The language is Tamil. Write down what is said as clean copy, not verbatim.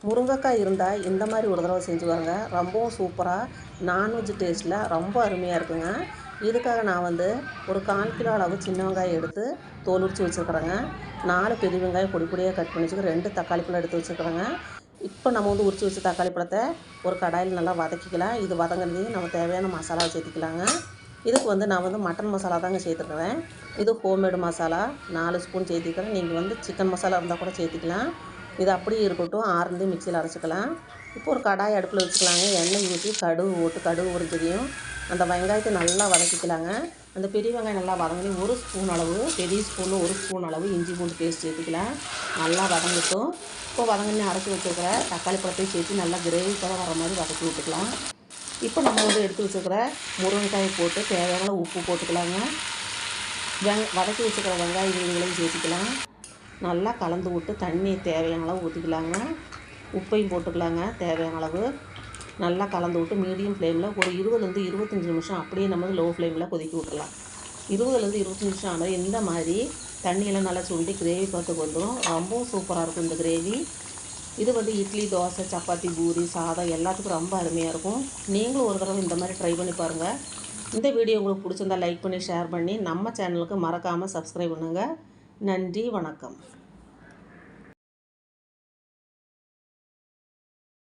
முருங்கைக்காய் இருந்தால் இந்த மாதிரி ஒரு தடவை செஞ்சு பாருங்க. ரொம்பவும் சூப்பராக நான்வெஜ் டேஸ்ட்டில் ரொம்ப அருமையாக இருக்குங்க. இதுக்காக நான் ஒரு 1/4 கிலோ அளவு சின்ன வெங்காயம் எடுத்து தோல் உரித்து வச்சுருக்கிறேங்க. 4 பெரிய வெங்காயம் பொடி பொடியாக கட் பண்ணி வச்சுருக்கேன். 2 தக்காளி பழம் எடுத்து வச்சுருக்கிறேங்க. இப்போ நம்ம உரித்து வச்ச தக்காளி பழத்தை ஒரு கடாயில் நல்லா வதக்கிக்கலாம். இது வதங்கினதையும் நம்ம தேவையான மசாலாவை சேர்த்திக்கலாங்க. இதுக்கு நான் மட்டன் மசாலா தாங்க சேர்த்துக்கிறேன். இது ஹோம்மேடு மசாலா 4 ஸ்பூன் சேர்த்திக்கிறேன். நீங்கள் சிக்கன் மசாலா இருந்தால் கூட சேர்த்திக்கலாம். இது அப்படியே இருக்கட்டும். ஆறுந்து மிக்சியில் அரைச்சிக்கலாம். இப்போ ஒரு கடாய் அடுப்பில் வச்சுக்கலாங்க. எண்ணெய் ஊற்றி கடுகு போட்டு கடுகு உரிஞ்சதையும் அந்த வெங்காயத்தை நல்லா வதக்கிக்கலாங்க. அந்த பெரிய வெங்காயம் நல்லா வதங்கி 1 ஸ்பூன் அளவு பெரிய ஸ்பூனு 1 ஸ்பூன் அளவு இஞ்சி பூண்டு பேஸ்ட் சேர்த்துக்கலாம். நல்லா வதங்கட்டும். இப்போ வதங்கினே அரைச்சி வச்சுருக்கிற தக்காளி பழத்தையும் சேர்த்து நல்லா கிரேவி கூட வர மாதிரி வதக்கி விட்டுக்கலாம். இப்போ நம்ம எடுத்து வச்சுருக்கிற முருங்கைக்காயை போட்டு தேவையான உப்பு போட்டுக்கலாங்க. வதக்கி வச்சுருக்கிற வெங்காயம் இவங்களையும் சேர்த்துக்கலாம். நல்லா கலந்து விட்டு தண்ணி தேவையான அளவு ஊற்றிக்கலாங்க. உப்பையும் போட்டுக்கலாங்க தேவையான அளவு. நல்லா கலந்து விட்டு மீடியம் ஃப்ளேமில் ஒரு 20லேருந்து 25 நிமிஷம் அப்படியே நம்ம லோ ஃப்ளேமில் கொதிக்க விட்டுறலாம். 20லேருந்து 25 நிமிஷம் ஆனால் இந்த மாதிரி தண்ணியெல்லாம் நல்லா சுண்டி கிரேவி பார்த்துக்கு வந்துடும். ரொம்பவும் சூப்பராக இருக்கும் இந்த கிரேவி. இது இட்லி, தோசை, சப்பாத்தி, பூரி, சாதம் எல்லாத்துக்கும் ரொம்ப அருமையாக இருக்கும். நீங்களும் ஒரு தடவை இந்த மாதிரி ட்ரை பண்ணி பாருங்கள். இந்த வீடியோ உங்களுக்கு பிடிச்சிருந்தால் லைக் பண்ணி ஷேர் பண்ணி நம்ம சேனலுக்கு மறக்காமல் சப்ஸ்கிரைப் பண்ணுங்கள். நன்றி, வணக்கம்.